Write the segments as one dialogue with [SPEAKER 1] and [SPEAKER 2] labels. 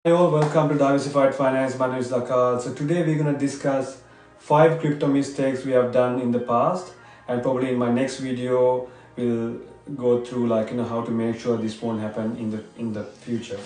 [SPEAKER 1] Hey all, welcome to Diversified Finance. My name is Lakal. So today we're going to discuss 5 crypto mistakes we have done in the past, and probably in my next video we'll go through how to make sure this won't happen in the future.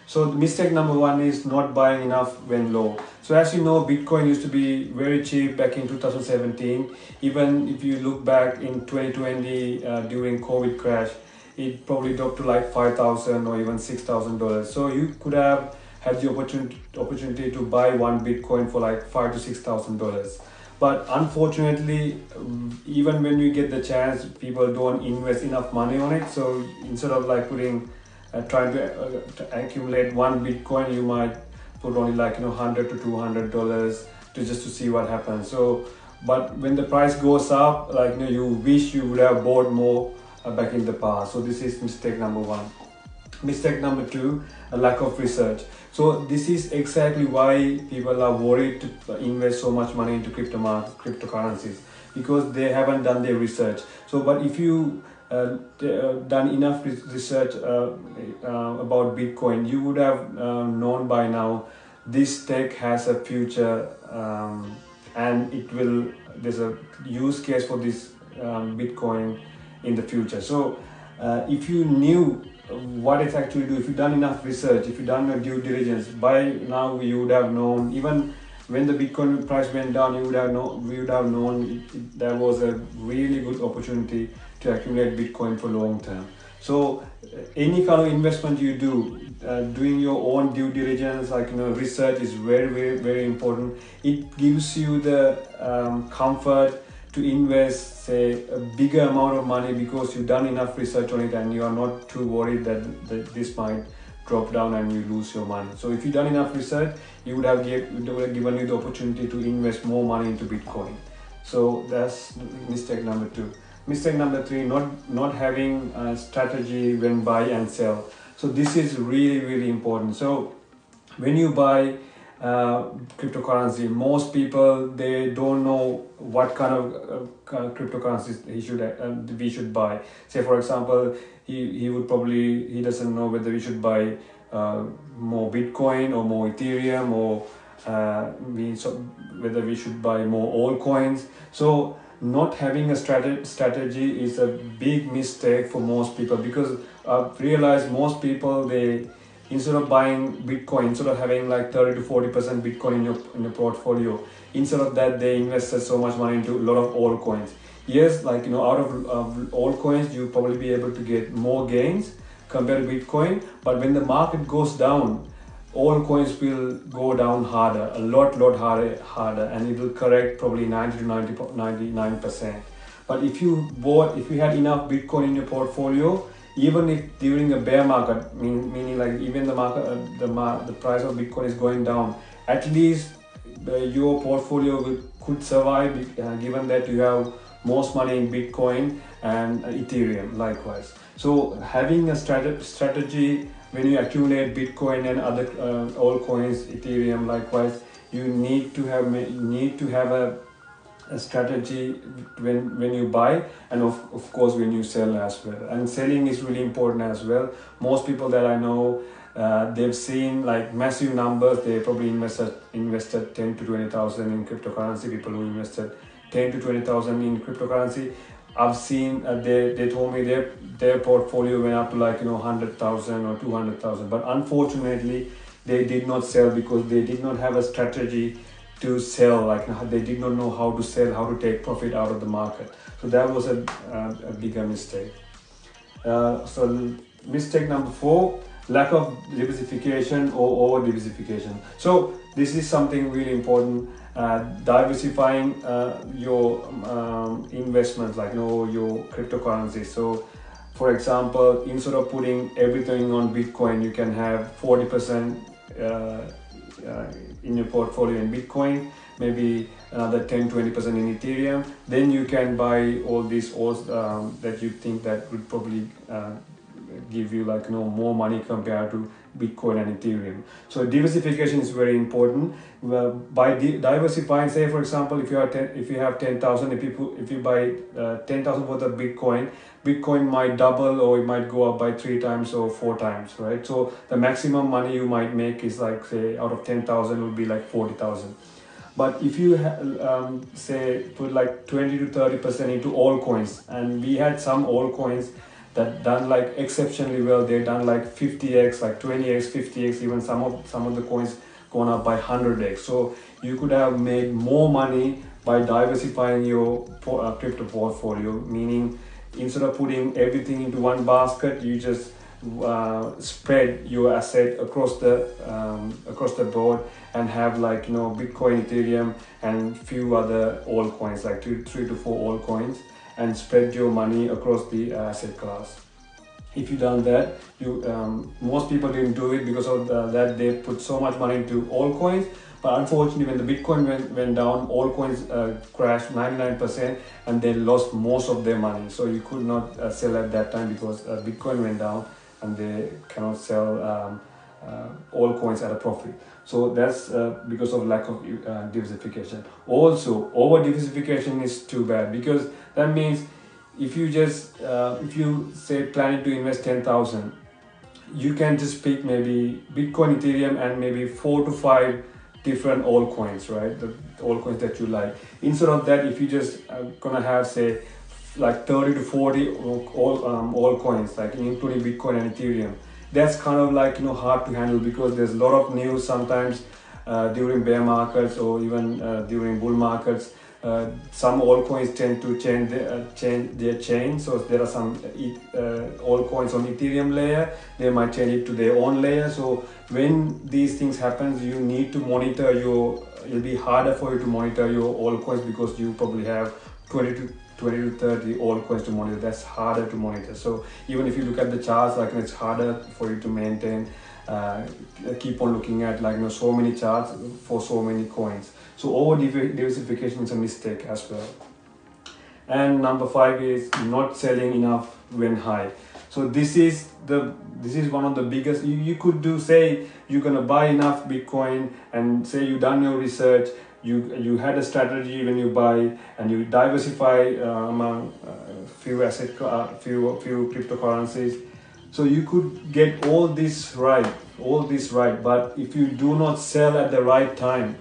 [SPEAKER 1] So the mistake number 1 is not buying enough when low. So as you know, Bitcoin used to be very cheap back in 2017. Even if you look back in 2020 during COVID crash, it probably dropped to like 5,000 or even $6,000. So you could have had the opportunity to buy one Bitcoin for like $5,000 to $6,000. But unfortunately, even when you get the chance, people don't invest enough money on it. So instead of like trying to accumulate one Bitcoin, you might put only $100 to $200 to just to see what happens. So, but when the price goes up, you wish you would have bought more back in the past. So this is mistake number 1. Mistake number 2, a lack of research. So this is exactly why people are worried to invest so much money into cryptocurrencies, because they haven't done their research. So but if you done enough research about Bitcoin, you would have known by now this tech has a future, and there's a use case for this Bitcoin in the future. So if you knew what it actually do, if you've done enough research, if you've done your due diligence, by now you would have known. Even when the Bitcoin price went down, we would have known there was a really good opportunity to accumulate Bitcoin for long term. So any kind of investment you do, doing your own due diligence, research is very important. It gives you the comfort to invest, say, a bigger amount of money because you've done enough research on it and you are not too worried that this might drop down and you lose your money. So if you've done enough research, it would have given you the opportunity to invest more money into Bitcoin. So that's mistake number 2. Mistake number 3, not having a strategy when buy and sell. So this is really important. So when you buy cryptocurrency, most people, they don't know what kind of cryptocurrencies we should buy. Say for example, he doesn't know whether we should buy more Bitcoin or more Ethereum, or whether we should buy more altcoins. So not having a strategy is a big mistake for most people, because I've realized most people, they, instead of buying Bitcoin, instead of having like 30 to 40% Bitcoin in your portfolio, instead of that, they invested so much money into a lot of altcoins. Yes, out of altcoins, you'll probably be able to get more gains compared to Bitcoin. But when the market goes down, altcoins will go down harder, a lot harder, and it will correct probably 90 to 99%. But if you had enough Bitcoin in your portfolio, even if during a bear market, meaning like even the price of Bitcoin is going down, at least your portfolio could survive, given that you have most money in Bitcoin and Ethereum likewise. So having a strategy when you accumulate Bitcoin and other altcoins, Ethereum likewise, you need to have a strategy when you buy, and of course when you sell as well. And selling is really important as well. Most people that I know, they've seen like massive numbers. They probably invested 10 to 20,000 in cryptocurrency. People who invested 10 to 20,000 in cryptocurrency, I've seen they told me their portfolio went up to 100,000 or 200,000. But unfortunately, they did not sell because they did not have a strategy to sell. They did not know how to sell, how to take profit out of the market. So that was a bigger mistake. So mistake number 4, lack of diversification or over diversification. So this is something really important. Diversifying your investments, your cryptocurrency. So for example, instead of putting everything on Bitcoin, you can have 40% in your portfolio in Bitcoin, maybe another 10-20% in Ethereum. Then you can buy all these that you think that would probably give you more money compared to Bitcoin and Ethereum. So diversification is very important. By diversifying, say for example, if you have 10,000, if you buy 10,000 worth of Bitcoin, Bitcoin might double, or it might go up by 3 times or 4 times, right? So the maximum money you might make is like, say, out of 10,000 would be like 40,000. But if you say put like 20 to 30% into all coins, and we had some all coins that done like exceptionally well. They done like 50x, like 20x, 50x, even some of the coins gone up by 100x. So you could have made more money by diversifying your crypto portfolio, meaning instead of putting everything into one basket, you just spread your asset across the board, and have like, you know, Bitcoin, Ethereum, and few other altcoins, like 3 to 4 altcoins, and spread your money across the asset class. If you done that, you most people didn't do it because of that they put so much money into altcoins. But unfortunately, when the Bitcoin went down, altcoins crashed 99%, and they lost most of their money. So you could not sell at that time because Bitcoin went down, and they cannot sell altcoins at a profit. So that's because of lack of diversification. Also, over diversification is too bad, because that means if you just if you say planning to invest 10,000, you can just pick maybe Bitcoin, Ethereum, and maybe 4 to 5 different altcoins, right? The altcoins that you like. Instead of that, if you just gonna have, say, like 30 to 40 altcoins, like including Bitcoin and Ethereum, that's kind of like, you know, hard to handle, because there's a lot of news sometimes during bear markets, or even during bull markets. Some altcoins tend to change their chain. So there are some altcoins on Ethereum layer, they might change it to their own layer. So when these things happen, you need to monitor it'll be harder for you to monitor your altcoins, because you probably have 20 to 30 altcoins to monitor. That's harder to monitor. So even if you look at the charts, like, it's harder for you to maintain, keep on looking at, like, you know, so many charts for so many coins. So over diversification is a mistake as well. And number 5 is not selling enough when high. So this is one of the biggest. You could do, say, you're gonna buy enough Bitcoin, and say you done your research, you had a strategy when you buy, and you diversify among few cryptocurrencies. So you could get all this right, but if you do not sell at the right time,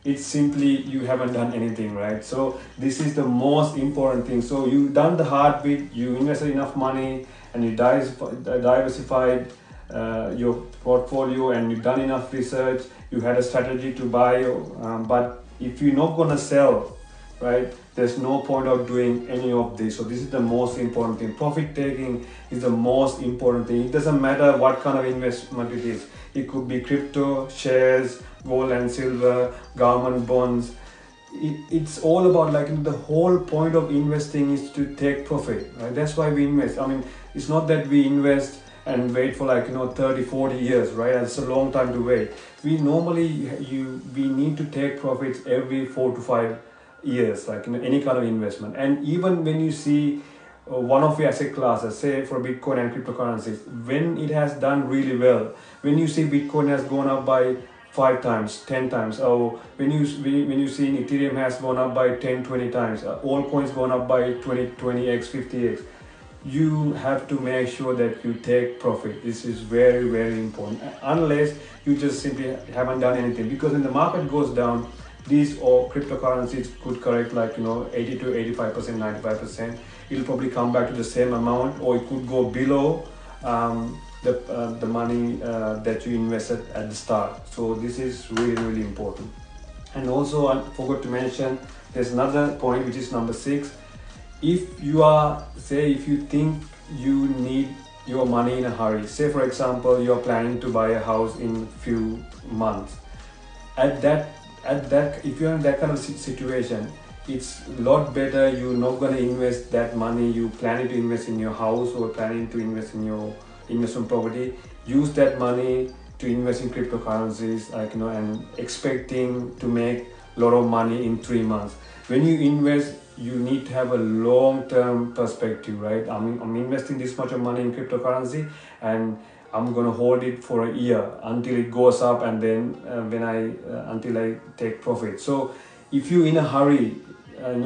[SPEAKER 1] it's simply you haven't done anything, right? So this is the most important thing. So you done the hard bit, you invested enough money, and you diversified your portfolio, and you've done enough research, you had a strategy to buy, but if you're not gonna sell, right, there's no point of doing any of this. So this is the most important thing. Profit taking is the most important thing. It doesn't matter what kind of investment it is. It could be crypto, shares, gold and silver, government bonds. It's all about, like, the whole point of investing is to take profit, right? That's why we invest. I mean, it's not that we invest and wait for, like, 30, 40 years, right? That's a long time to wait. We normally, we need to take profits every 4 to 5 years, like in any kind of investment. And even when you see one of your asset classes, say for Bitcoin and cryptocurrencies, when it has done really well, when you see Bitcoin has gone up by 5 times, 10 times, or when you see Ethereum has gone up by 10, 20 times, all coins gone up by 20x, 50x, you have to make sure that you take profit. This is very, very important, unless you just simply haven't done anything. Because when the market goes down, these or cryptocurrencies could correct, like 80 to 85%, 95%. It'll probably come back to the same amount, or it could go below the money that you invested at the start. So this is really, really important. And also, I forgot to mention, there's another point, which is number 6. If you think you need your money in a hurry, say for example you're planning to buy a house in few months, if you're in that kind of situation, it's a lot better you're not going to invest that money you planning to invest in your house, or planning to invest in your investment property. Use that money to invest in cryptocurrencies, and expecting to make a lot of money in 3 months. When you invest, you need to have a long-term perspective, right? I'm investing this much of money in cryptocurrency, and I'm gonna hold it for a year until it goes up, and then until I take profit. So if you're in a hurry,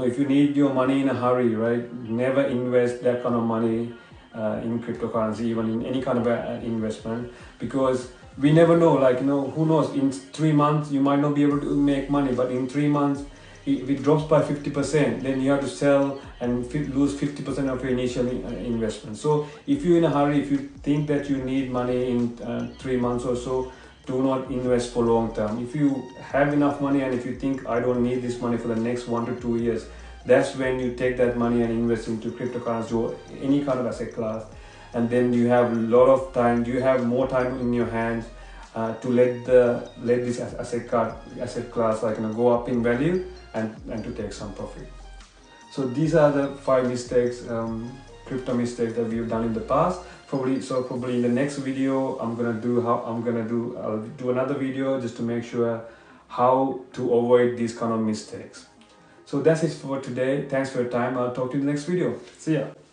[SPEAKER 1] if you need your money in a hurry, right, never invest that kind of money in cryptocurrency, even in any kind of investment, because we never know, like, who knows, in 3 months you might not be able to make money, but in 3 months if it drops by 50%, then you have to sell and lose 50% of your initial investment. So if you're in a hurry, if you think that you need money in 3 months or so, do not invest for long term. If you have enough money and if you think I don't need this money for the next 1 to 2 years, that's when you take that money and invest into cryptocurrency or any kind of asset class. And then you have a lot of time, you have more time in your hands to let this asset class go up in value and to take some profit. So these are the 5 mistakes, crypto mistakes that we've done in the past. Probably in the next video I'll do another video just to make sure how to avoid these kind of mistakes. So that's it for today. Thanks for your time. I'll talk to you in the next video. See ya.